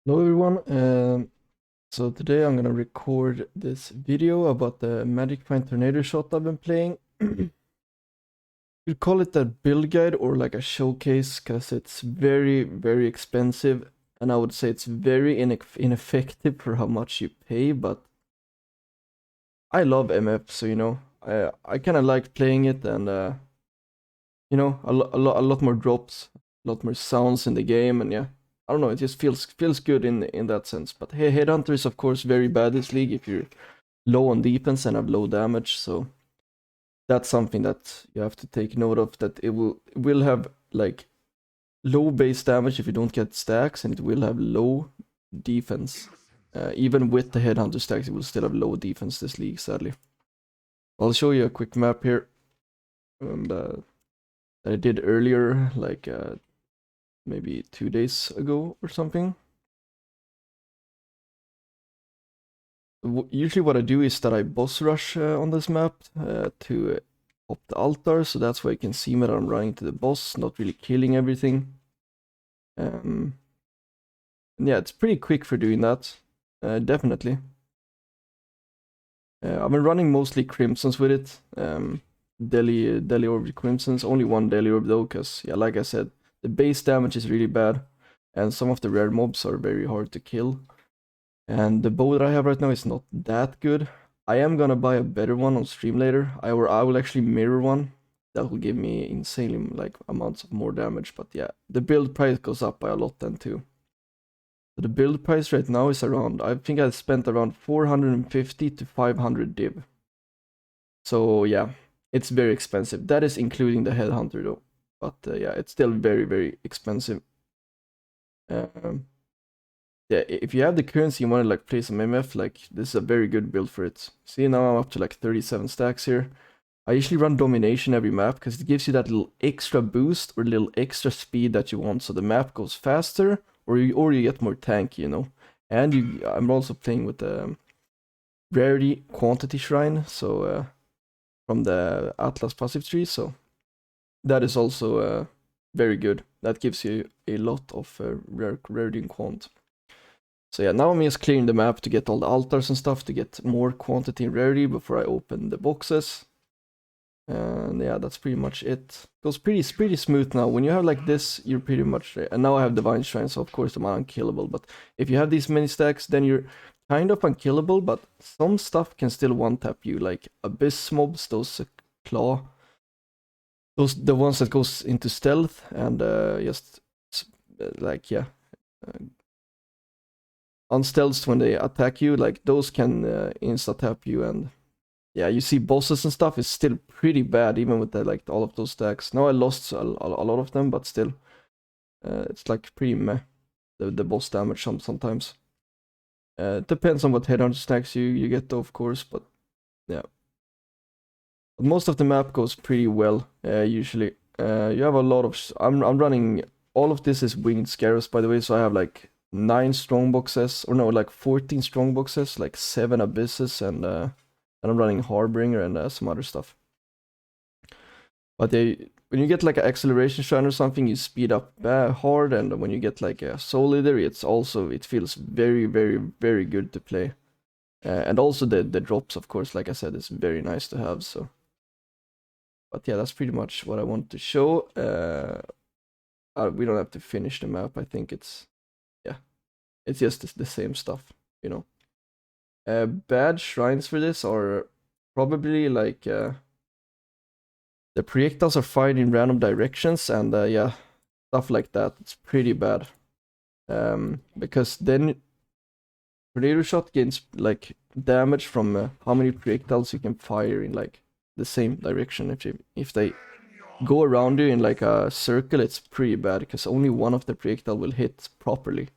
Hello everyone, so today I'm gonna record this video about the Magic Find Tornado Shot I've been playing. You'd call it a build guide or like a showcase because it's very expensive, and I would say it's very ineffective for how much you pay, but I love MF, so I kind of like playing it, and a lot more drops, a lot more sounds in the game, and yeah, I don't know, it just feels good in that sense. But hey, Headhunter is of course very bad this league if you're low on defense and have low damage, so that's something that you have to take note of, that it will have like low base damage if you don't get stacks, and it will have low defense. Even with the Headhunter stacks, it will still have low defense this league, sadly. I'll show you a quick map here. That I did earlier, like maybe 2 days ago or something. Usually what I do is that I boss rush on this map to pop the altar, so that's why you can see me that I'm running to the boss, not really killing everything. Yeah, it's pretty quick for doing that, definitely. I've been running mostly Crimsons with it. Deli Orb Crimsons, only one Deli Orb though, because yeah, like I said, the base damage is really bad, and some of the rare mobs are very hard to kill. And the bow that I have right now is not that good. I am gonna buy a better one on stream later. I will actually mirror one. That will give me insanely like amounts of more damage. But yeah, the build price goes up by a lot then too. So the build price right now is around, I think I spent around 450 to 500 div. So yeah, it's very expensive. That is including the Headhunter though. But yeah, it's still very expensive. Yeah, if you have the currency and want to like play some MF, like this is a very good build for it. See, now I'm up to like 37 stacks here. I usually run domination every map because it gives you that little extra boost or little extra speed that you want, so the map goes faster, or you get more tanky, you know. And I'm also playing with the rarity quantity shrine, so from the Atlas passive tree, so that is also very good. That gives you a lot of rarity and quant. So yeah, now I'm just clearing the map to get all the altars and stuff to get more quantity and rarity before I open the boxes. And yeah, that's pretty much it. Goes pretty smooth now. When you have like this, you're pretty much, and now I have Divine Shrine, so of course I'm unkillable. But if you have these many stacks, then you're kind of unkillable, but some stuff can still one-tap you, like Abyss mobs, those claw, the ones that goes into stealth, and just like, yeah, unstealths when they attack you, like those can insta-tap you. And yeah, you see bosses and stuff is still pretty bad, even with the, like all of those stacks. Now I lost a lot of them, but still, it's like pretty meh, the boss damage sometimes. It depends on what headhunter stacks you get though, of course, but yeah. But most of the map goes pretty well, usually. You have a lot of, I'm running, all of this is winged scarabs, by the way, so I have like 9 strong boxes, or no, like 14 strong boxes, like 7 abysses, and I'm running Harbinger and some other stuff. But when you get like an acceleration shrine or something, you speed up hard, and when you get like a soul leader, it feels very good to play. And also the drops, of course, like I said, is very nice to have. So, but yeah, that's pretty much what I want to show. We don't have to finish the map. I think it's just the same stuff, you know. Bad shrines for this are probably like the projectiles are fired in random directions, and yeah, stuff like that. It's pretty bad. Because then tornado shot gains like damage from how many projectiles you can fire in like the same direction. If they go around you in like a circle, it's pretty bad because only one of the projectile will hit properly.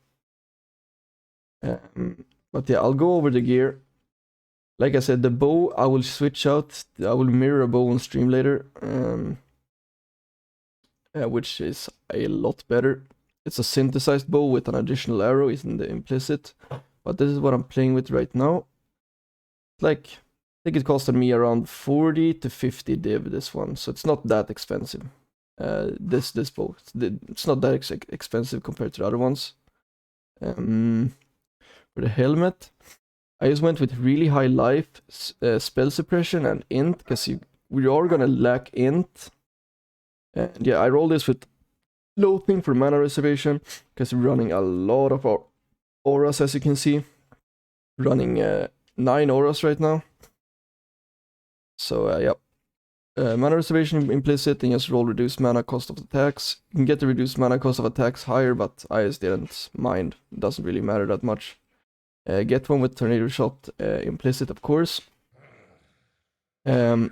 But yeah, I'll go over the gear. Like I said, the bow I will switch out. I will mirror a bow on stream later, which is a lot better. It's a synthesized bow with an additional arrow, isn't the implicit. But this is what I'm playing with right now. Like, I think it costed me around 40 to 50 div, this one, so it's not that expensive. This bow, it's not that expensive compared to the other ones. For the helmet, I just went with really high life, spell suppression, and int, because we are gonna lack int. And yeah, I roll this with loathing for mana reservation, because we're running a lot of our auras, as you can see. Running 9 auras right now. So yeah. Mana reservation implicit, and just roll reduced mana cost of attacks. You can get the reduced mana cost of attacks higher, but I just didn't mind. It doesn't really matter that much. Get one with tornado shot implicit, of course. You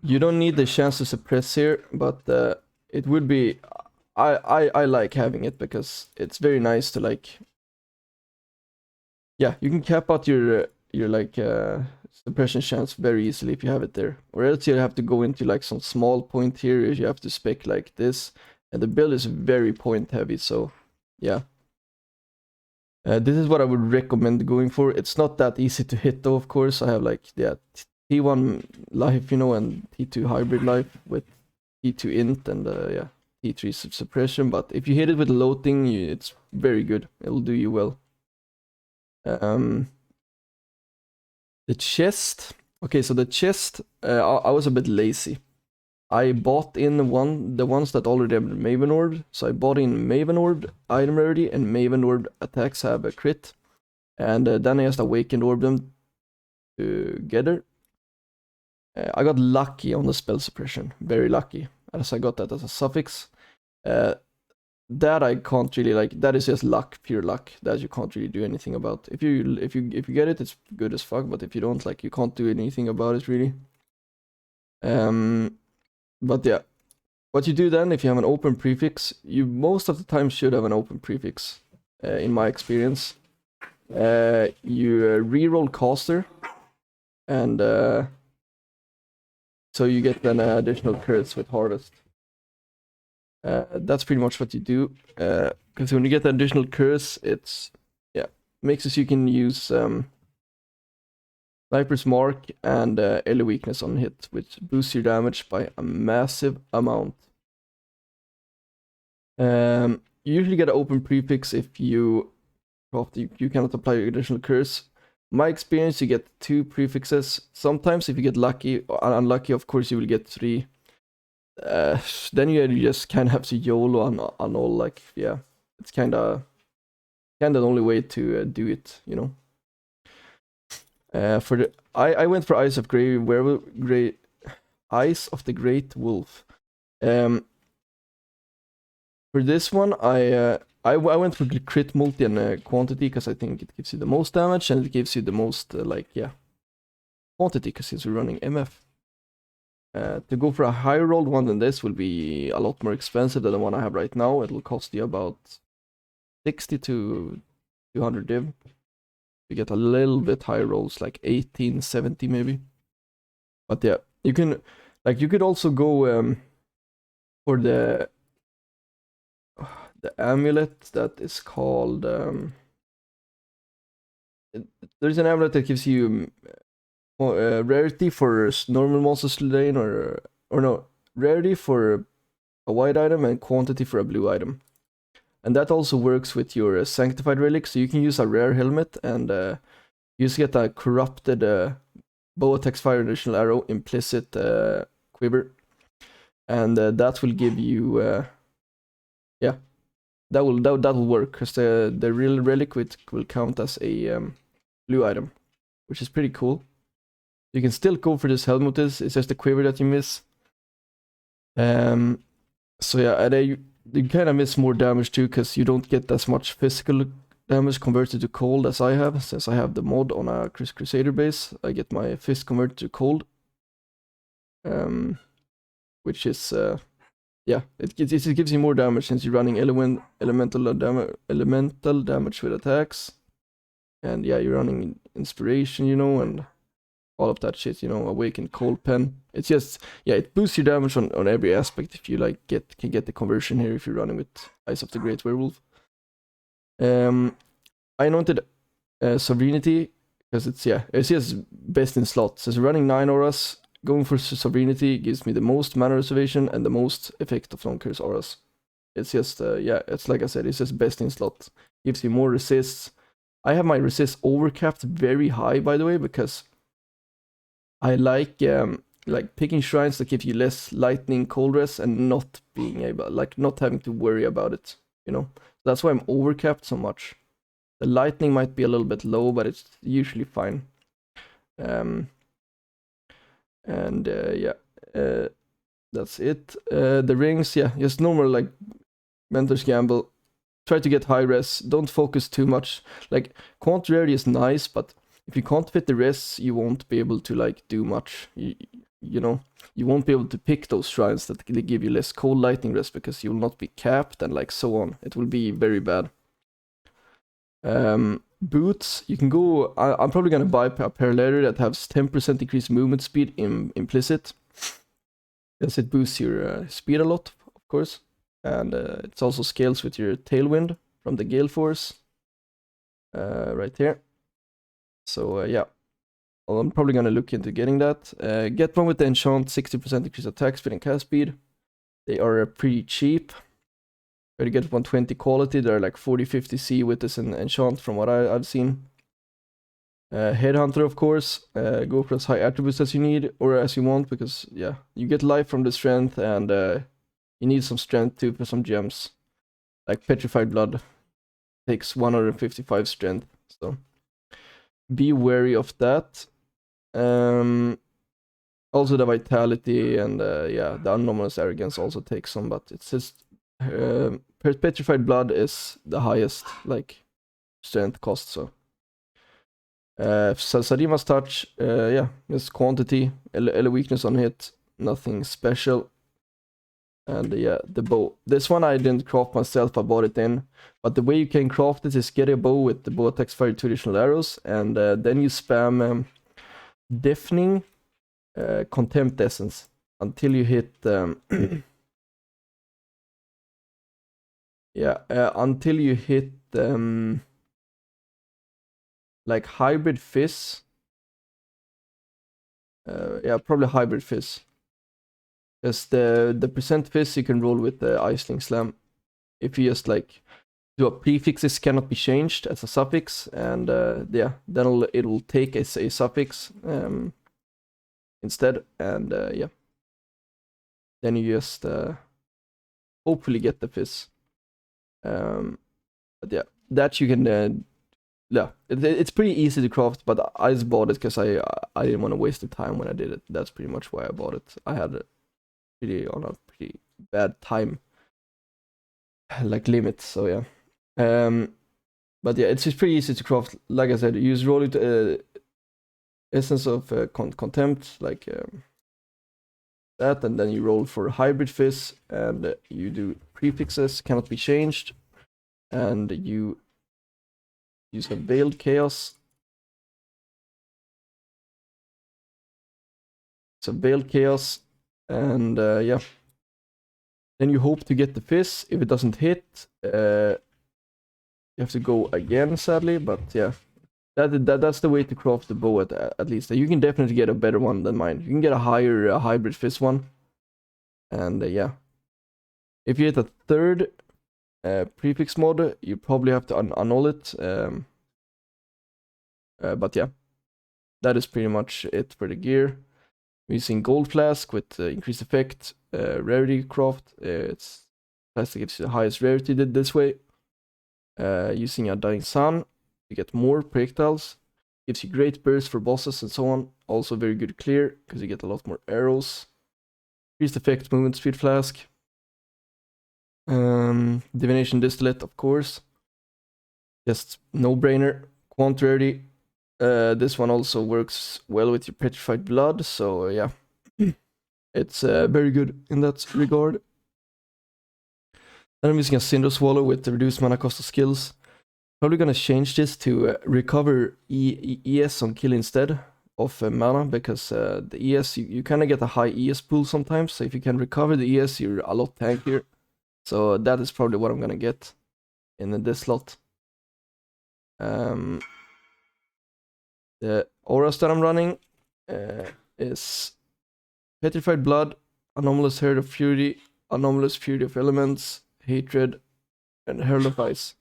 don't need the chance to suppress here, but it would be. I like having it because it's very nice to like. Yeah, you can cap out your like suppression chance very easily if you have it there, or else you have to go into like some small point here. You have to spec like this, and the build is very point heavy. So yeah. This is what I would recommend going for. It's not that easy to hit though, of course. I have like, yeah, T1 life, you know, and T2 hybrid life with T2 int and yeah, T3 suppression. But if you hit it with loathing, it's very good. It'll do you well. The chest. Okay, so the chest, I was a bit lazy. I bought in the ones that already have Maven Orb. So I bought in Maven Orb item rarity, and Maven Orb attacks have a crit. And then I just Awakened Orb them together. I got lucky on the spell suppression. Very lucky. As I got that as a suffix. That I can't really like. That is just luck, pure luck. That you can't really do anything about. If you get it, it's good as fuck. But if you don't, like, you can't do anything about it really. But yeah, what you do then, if you have an open prefix, you most of the time should have an open prefix, in my experience. You reroll caster, and so you get an additional curse with harvest. That's pretty much what you do, because when you get the additional curse, it's, yeah, makes it so you can use Sniper's Mark and Ele Weakness on hit, which boosts your damage by a massive amount. You usually get an open prefix if you cannot apply your additional curse. My experience, you get 2 prefixes. Sometimes if you get lucky or unlucky, of course you will get 3. Then you just kind of have to YOLO on all, like, yeah, it's kind of the only way to do it, you know. For the I went for Eyes of Eyes of the Great Wolf. For this one, I went for crit multi and quantity because I think it gives you the most damage and it gives you the most like, yeah, quantity because it's running MF. To go for a higher rolled one than this will be a lot more expensive than the one I have right now. It'll cost you about 60 to 200 div. You get a little bit higher rolls, like 18, 70 maybe. But yeah, you could also go for the amulet that is called there's an amulet that gives you rarity for normal monster slain, or no, rarity for a white item and quantity for a blue item. And that also works with your sanctified relic, so you can use a rare helmet and you just get a corrupted bow attacks fire additional arrow implicit quiver, and that will give you yeah, that will work because the real relic will count as a blue item, which is pretty cool. You can still go for this helmet. It's just the quiver that you miss. So yeah, and you kind of miss more damage too because you don't get as much physical damage converted to cold as I have. Since I have the mod on a Crusader base, I get my fist converted to cold, which is yeah, it gives you more damage since you're running elemental damage with attacks, and yeah, you're running inspiration, you know, and all of that shit, you know, awakened cold pen. It's just, yeah, it boosts your damage on every aspect if you like can get the conversion here if you're running with Eyes of the Great Werewolf. I anointed Sovereignty because it's just best in slots. Since running 9 auras, going for Sovereignty gives me the most mana reservation and the most effect of non-curse auras. It's just yeah, it's like I said, it's just best in slot. gives you more resists. I have my resist overcapped very high, by the way, because I like picking shrines that give you less lightning cold res and not being able, like not having to worry about it, you know. That's why I'm overcapped so much. The lightning might be a little bit low, but it's usually fine. Yeah, that's it. The rings, yeah, just normal like Mentor's Gamble. Try to get high res. Don't focus too much. Like quant rarity is nice, but if you can't fit the res, you won't be able to like do much. You know, you won't be able to pick those shrines that give you less cold lightning res because you will not be capped and like so on. It will be very bad. Boots, you can go. I'm probably gonna buy a parallel that has 10% increased movement speed implicit. Yes, it boosts your speed a lot, of course, and it also scales with your tailwind from the Gale Force. Right here. So yeah, well, I'm probably gonna look into getting that. Get one with the enchant, 60% increase attack speed and cast speed. They are pretty cheap. Try to get 120 quality. They're like 40-50 C with this enchant from what I've seen. Headhunter, of course. Go for as high attributes as you need or as you want, because yeah, you get life from the strength, and you need some strength too for some gems. Like Petrified Blood takes 155 strength, so be wary of that. Also the vitality and yeah, the anomalous arrogance also takes some, but it's just Petrified Blood is the highest like strength cost, so Sadima's Touch, yeah, just quantity, Ele weakness on hit, nothing special. And yeah, the bow. This one I didn't craft myself, I bought it in. But the way you can craft it is get a bow with the bow attacks fire 2 additional arrows, and then you spam Deafening Contempt Essence until you hit yeah, until you hit like Hybrid Fizz. Yeah, probably Hybrid Fizz. Because the percent fizz you can roll with the Iceling Slam. If you just like do a prefixes cannot be changed as a suffix, and yeah, then it'll take a suffix instead, and yeah, then you just hopefully get the fizz. But yeah, that you can yeah, it's pretty easy to craft, but I just bought it because I didn't want to waste the time when I did it. That's pretty much why I bought it. I had a pretty bad time like limit, so yeah. But yeah, it's just pretty easy to craft. Like I said, use roll it essence of contempt, like that, and then you roll for Hybrid Fizz, and you do prefixes cannot be changed, and you use a Veiled Chaos. It's a Veiled Chaos, and yeah, then you hope to get the Fizz. If it doesn't hit, you have to go again, sadly, but yeah. That's the way to craft the bow at least. You can definitely get a better one than mine. You can get a higher Hybrid Fizz one. And yeah. If you hit a third prefix mod, you probably have to annul it. But yeah. That is pretty much it for the gear. We're using Gold Flask with increased effect, rarity craft. It's plastic gives you the highest rarity this way. Using a Dying Sun, you get more projectiles, gives you great burst for bosses and so on. Also very good clear because you get a lot more arrows. Increased effect, movement speed flask. Divination Distillate, of course. Just no brainer. Quant rarity. This one also works well with your Petrified Blood, so yeah, it's very good in that regard. Then I'm using a Cinder Swallow with the reduced mana cost of skills. Probably gonna change this to recover ES on kill instead of mana, because the ES, you kind of get a high ES pool sometimes, so if you can recover the ES, you're a lot tankier. So that is probably what I'm gonna get in this slot. The auras that I'm running is Petrified Blood, Anomalous Herd of Fury, Anomalous Fury of Elements, Hatred, and Herald of Ice.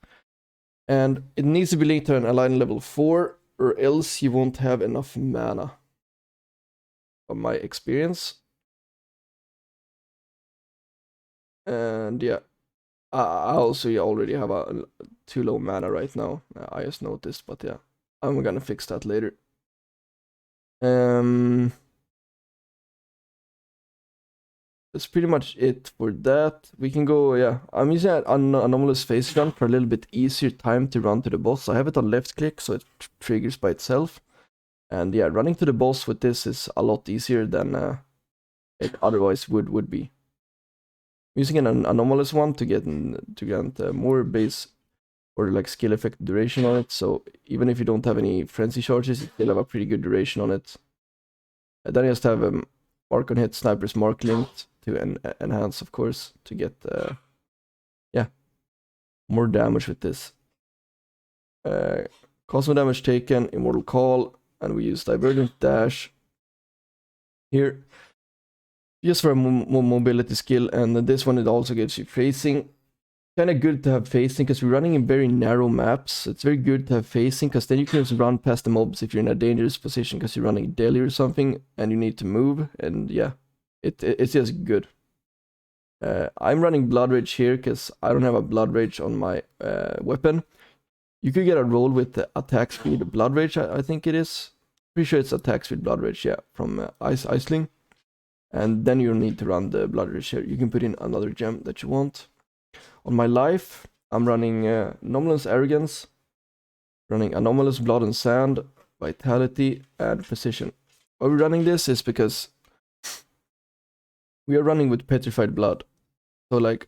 And it needs to be linked to an align level 4, or else you won't have enough mana, from my experience. And yeah, I also already have a too low mana right now. I just noticed, but yeah, I'm gonna fix that later. That's pretty much it for that. We can go, yeah. I'm using an anomalous phase run for a little bit easier time to run to the boss. I have it on left click, so it triggers by itself. And yeah, running to the boss with this is a lot easier than it otherwise would be. I'm using an anomalous one to get more base or like skill effect duration on it. So even if you don't have any frenzy charges, you still have a pretty good duration on it. And then you just have mark on hit, sniper's mark linked to enhance, of course, to get yeah, more damage with this. Cosmo damage taken, immortal call, and we use divergent dash here just for a mobility skill. And this one, it also gives you phasing. Kind of good to have phasing because we're running in very narrow maps. It's very good to have phasing because then you can just run past the mobs if you're in a dangerous position because you're running daily or something and you need to move. And yeah, it's just good. I'm running Blood Rage here because I don't have a Blood Rage on my weapon. You could get a roll with the attack speed Blood Rage, I think it is. Pretty sure it's attack speed Blood Rage, yeah, from Iceling. And then you need to run the Blood Rage here. You can put in another gem that you want. On my life, I'm running Anomalous Arrogance, running Anomalous Blood and Sand, Vitality, and Precision. Why we're running this is because we are running with Petrified Blood. So like,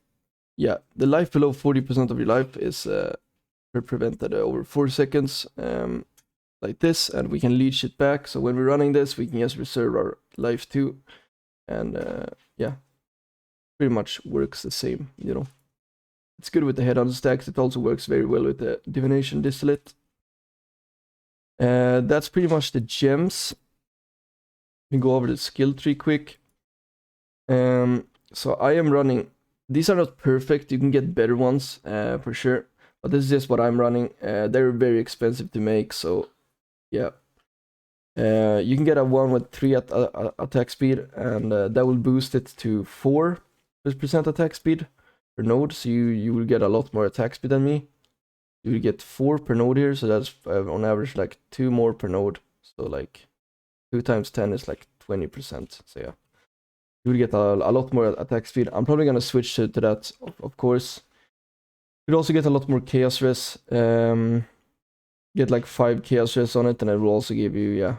yeah, the life below 40% of your life is prevented over 4 seconds, like this, and we can leech it back. So when we're running this, we can just reserve our life too. And yeah, pretty much works the same, you know. It's good with the head-on stacks. It also works very well with the Divination Distillate. That's pretty much the gems. We can go over the skill tree quick. So I am running. These are not perfect. You can get better ones for sure. But this is just what I'm running. They're very expensive to make, so yeah. You can get a one with 3 attack speed, and that will boost it to 4% attack speed per node, so you will get a lot more attack speed than me. You will get 4 per node here, so that's on average like 2 more per node. So like 2 times 10 is like 20%. So yeah, you will get a lot more attack speed. I'm probably gonna switch to that, of course. You'll also get a lot more chaos res. Get like 5 chaos res on it, and it will also give you, yeah,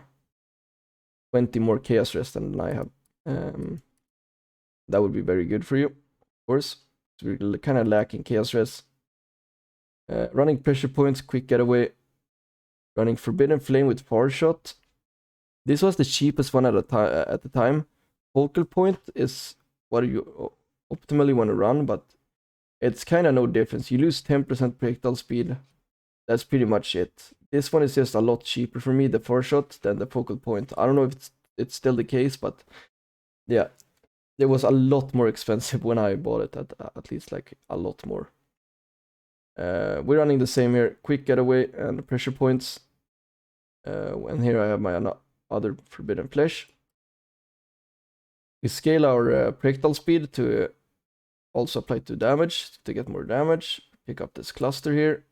20 more chaos res than I have. That would be very good for you, of course. So we're kind of lacking chaos res. Running pressure points, quick getaway. Running Forbidden Flame with Far Shot. This was the cheapest one at the time. Focal Point is what you optimally want to run, but it's kind of no difference. You lose 10% projectile speed. That's pretty much it. This one is just a lot cheaper for me, the Far Shot, than the Focal Point. I don't know if it's still the case, but yeah, it was a lot more expensive when I bought it, at least like a lot more. We're running the same here, quick getaway and pressure points. And here I have my other Forbidden Flesh. We scale our projectile speed to also apply to damage to get more damage. Pick up this cluster here.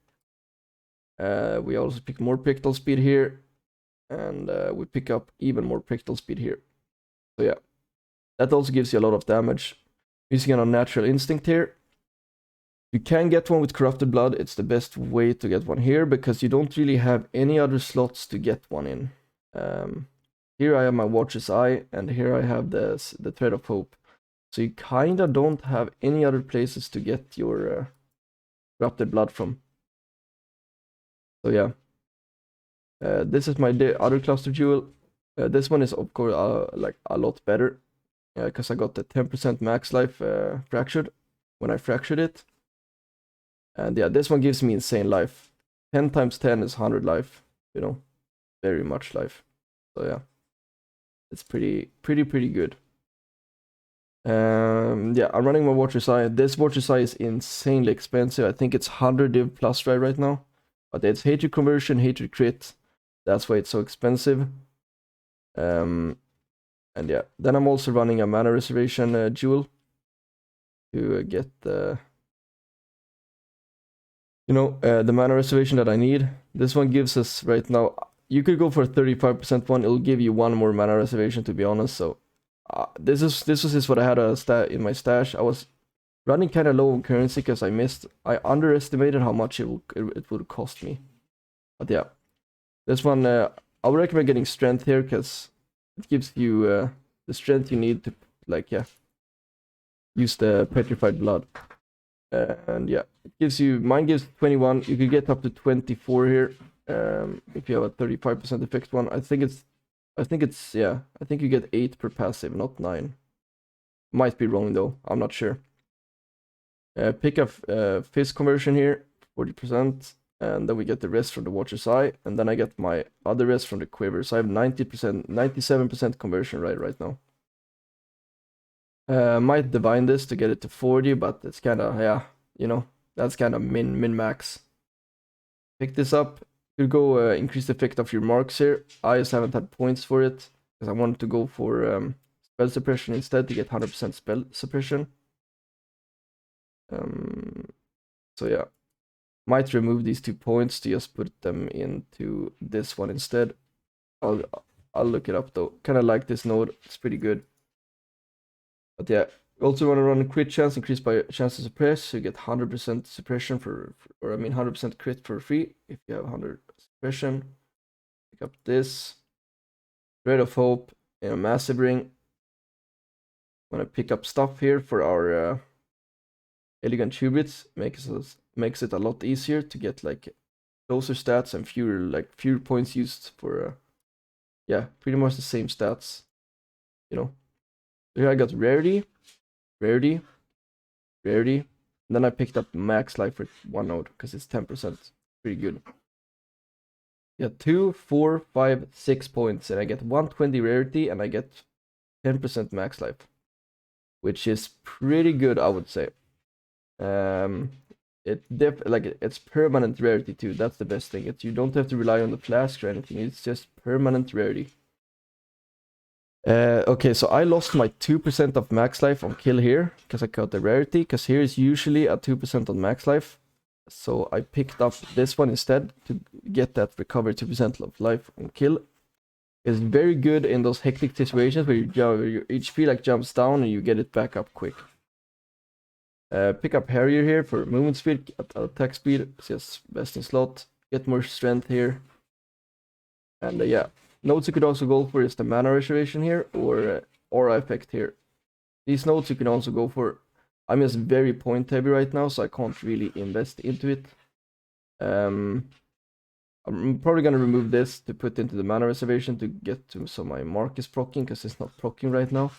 We also pick more projectile speed here, and we pick up even more projectile speed here. So yeah, that also gives you a lot of damage. Using an unnatural instinct here. You can get one with corrupted blood. It's the best way to get one here because you don't really have any other slots to get one in. Here I have my Watcher's Eye, and here I have the Thread of Hope. So you kinda don't have any other places to get your corrupted blood from. So yeah, this is my other cluster jewel. This one is of course like a lot better because I got the 10% max life fractured when I fractured it. And yeah, this one gives me insane life. 10 times 10 is 100 life, you know, very much life. So yeah, it's pretty good. Yeah, I'm running my Watcher's Eye. This Watcher's Eye is insanely expensive. I think it's 100 div plus right now. But it's hatred conversion, hatred crit. That's why it's so expensive. And yeah, then I'm also running a mana reservation jewel to get the the mana reservation that I need. This one gives us right now. You could go for a 35% one. It'll give you one more mana reservation, to be honest. So this was just what I had in my stash. I was running kind of low on currency because I underestimated how much it would cost me. But yeah, this one I would recommend getting strength here because it gives you the strength you need to use the petrified blood. And yeah, it gives you, mine gives 21. You could get up to 24 here if you have a 35% effect one. I think you get 8 per passive, not 9. Might be wrong though, I'm not sure. Pick up fist conversion here, 40%, and then we get the rest from the Watcher's Eye, and then I get my other rest from the Quiver. So I have 90%, 97% conversion right now. Might divine this to get it to 40, but it's kind of, yeah, that's kind of min max. Pick this up. You go increase the effect of your marks here. I just haven't had points for it because I wanted to go for spell suppression instead to get 100% spell suppression. So yeah, might remove these 2 points to just put them into this one instead. I'll look it up though. Kind of like this node. It's pretty good. But yeah, you also want to run a crit chance increased by chance to suppress, so you get 100% suppression 100% crit for free if you have 100 suppression. Pick up this. Thread of Hope in a massive ring. I'm gonna pick up stuff here for our elegant qubits. Makes it a lot easier to get like closer stats and fewer points used for yeah, pretty much the same stats. Here I got rarity, and then I picked up max life for one node because it's 10%. Pretty good. Yeah, 2, 4, 5, 6 points, and I get 120 rarity, and I get 10% max life, which is pretty good, I would say. It's permanent rarity too. That's the best thing. You don't have to rely on the flasks or anything. It's just permanent rarity. Okay, so I lost my 2% of max life on kill here because I got the rarity, because here is usually a 2% on max life. So I picked up this one instead to get that recover 2% of life on kill. It's very good in those hectic situations where your HP jumps down and you get it back up quick. Pick up Harrier here for movement speed, attack speed. It's just best in slot. Get more strength here. And yeah, nodes you could also go for is the mana restoration here or aura effect here. These nodes you can also go for. I'm just very point heavy right now, so I can't really invest into it. I'm probably gonna remove this to put into the mana reservation to get to so my mark is proccing because it's not proccing right now.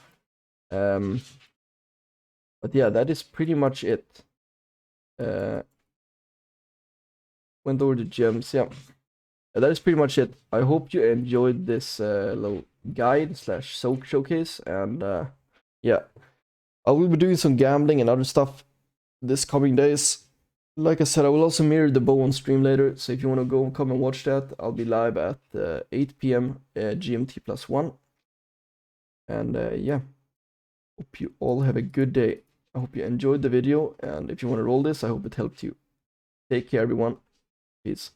But yeah, that is pretty much it. Went over the gems, yeah. That is pretty much it. I hope you enjoyed this little guide / soak showcase, and yeah, I will be doing some gambling and other stuff this coming days. Like I said, I will also mirror the bow on stream later, so if you want to come and watch that, I'll be live at 8 p.m. GMT +1. And yeah, hope you all have a good day. I hope you enjoyed the video, and if you want to roll this, I hope it helped you. Take care, everyone. Peace.